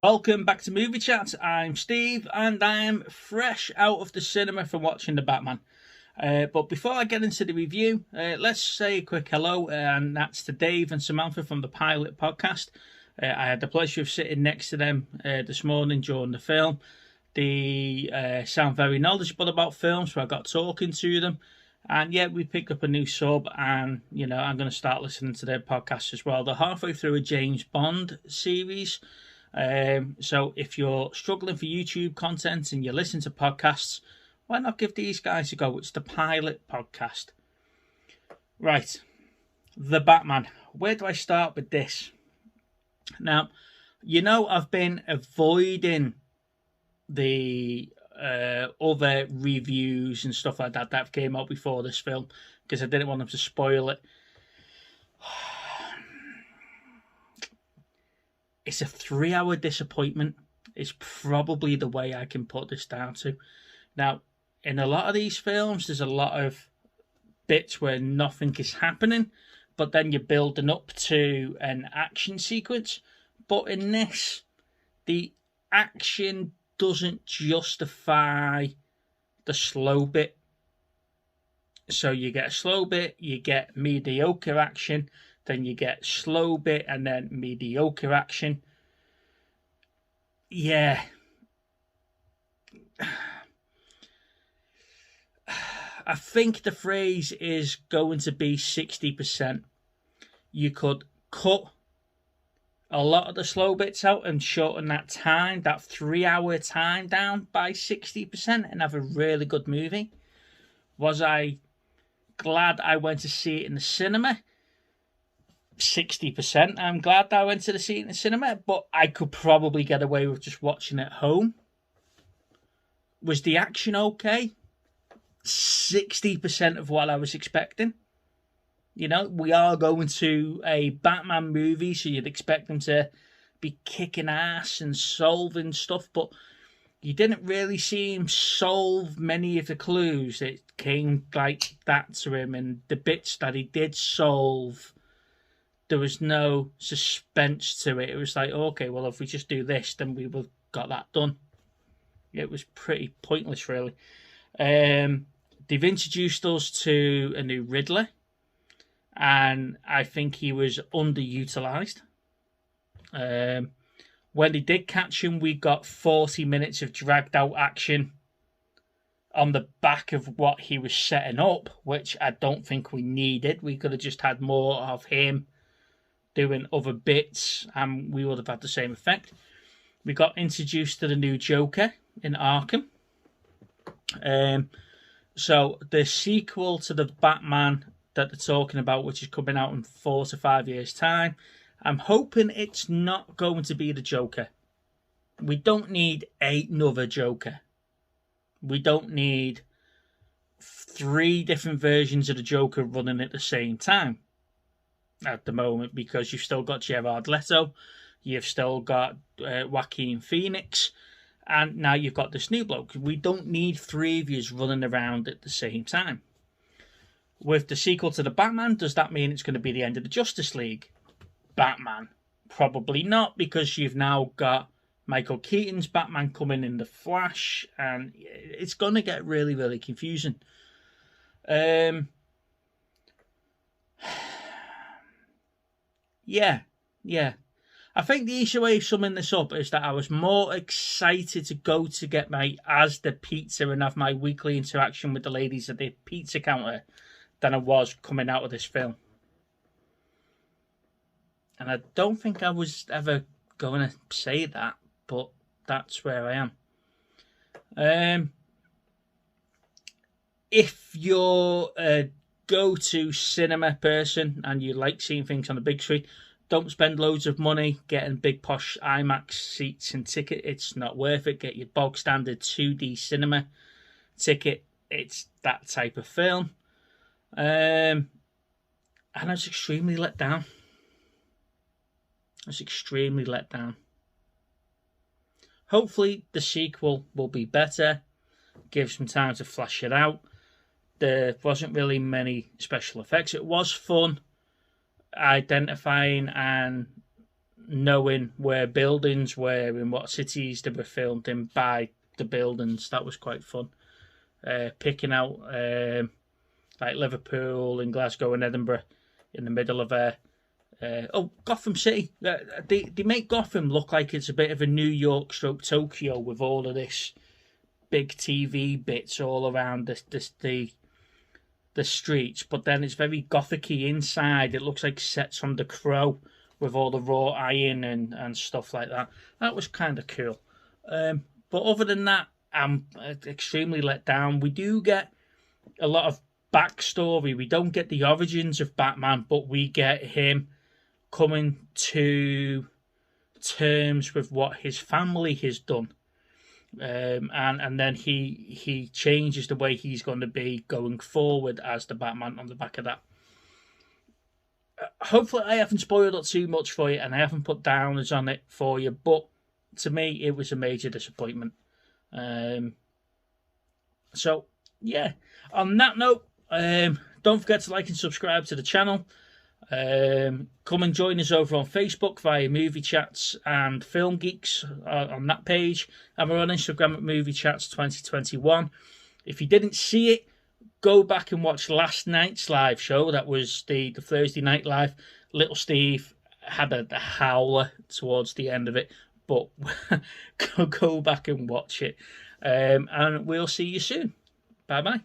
Welcome back to Movie Chat. I'm Steve, and I'm fresh out of the cinema from watching The Batman. But before I get into the review, let's say a quick hello, and that's to Dave and Samantha from the Pilot Podcast. I had the pleasure of sitting next to them this morning during the film. They sound very knowledgeable about films, so I got talking to them. And yeah, we picked up a new sub, and I'm going to start listening to their podcast as well. They're halfway through a James Bond series. So if you're struggling for YouTube content and you listen to podcasts, why not give these guys a go? It's the Pilot Podcast. Right, The Batman. Where do I start with this? Now, I've been avoiding the other reviews and stuff like that came out before this film because I didn't want them to spoil it. It's a 3-hour disappointment. It's probably the way I can put this down to. Now, in a lot of these films, there's a lot of bits where nothing is happening, but then you're building up to an action sequence. But in this, the action doesn't justify the slow bit. So you get a slow bit, you get mediocre action, then you get slow bit and then mediocre action. Yeah. I think the phrase is going to be 60%. You could cut a lot of the slow bits out and shorten that 3-hour time down by 60% and have a really good movie. Was I glad I went to see it in the cinema? 60%. I'm glad that I went to see it in the cinema, but I could probably get away with just watching it at home. Was the action okay? 60% of what I was expecting. We are going to a Batman movie, so you'd expect them to be kicking ass and solving stuff, but you didn't really see him solve many of the clues. It came like that to him, and the bits that he did solve, there was no suspense to it. It was like, okay, well, if we just do this, then we would have got that done. It was pretty pointless, really. They've introduced us to a new Riddler, and I think he was underutilised. When they did catch him, we got 40 minutes of dragged-out action on the back of what he was setting up, which I don't think we needed. We could have just had more of him doing other bits, and we would have had the same effect. We got introduced to the new Joker in Arkham. So the sequel to the Batman that they're talking about, which is coming out in 4 to 5 years' time, I'm hoping it's not going to be the Joker. We don't need another Joker. We don't need 3 different versions of the Joker running at the same time at the moment, because you've still got Jared Leto, you've still got Joaquin Phoenix, and now you've got this new bloke. We don't need 3 of yous running around at the same time. With the sequel to the Batman, does that mean it's going to be the end of the Justice League? Batman? Probably not, because you've now got Michael Keaton's Batman coming in The Flash, and it's going to get really, really confusing. Yeah. I think the easier way of summing this up is that I was more excited to go to get my Asda pizza and have my weekly interaction with the ladies at the pizza counter than I was coming out of this film. And I don't think I was ever going to say that, but that's where I am. If you're a go-to cinema person and you like seeing things on the big screen, don't spend loads of money getting big posh IMAX seats and ticket. It's not worth it. Get your bog standard 2D cinema ticket. It's that type of film. And I was extremely let down. Hopefully the sequel will be better. Give some time to flesh it out. there wasn't really many special effects. It was fun identifying and knowing where buildings were and what cities they were filmed in by the buildings. That was quite fun. Picking out like Liverpool and Glasgow and Edinburgh in the middle of Gotham City. They make Gotham look like it's a bit of a New York stroke Tokyo with all of this big TV bits all around the streets, but then it's very gothic-y inside. It looks like sets from The Crow with all the raw iron and stuff like that. That was kind of cool. But other than that, I'm extremely let down. We do get a lot of backstory. We don't get the origins of Batman, but we get him coming to terms with what his family has done. And then he changes the way he's going to be going forward as the Batman on the back of that. Hopefully I haven't spoiled it too much for you and I haven't put downers on it for you, but to me it was a major disappointment. So yeah, on that note, don't forget to like and subscribe to the channel. Come and join us over on Facebook via Movie Chats and Film Geeks on that page, and we're on Instagram at Movie Chats 2021. If you didn't see it, go back and watch last night's live show. That was the Thursday night live. Little Steve had a howler towards the end of it, but go back and watch it, and we'll see you soon. Bye bye.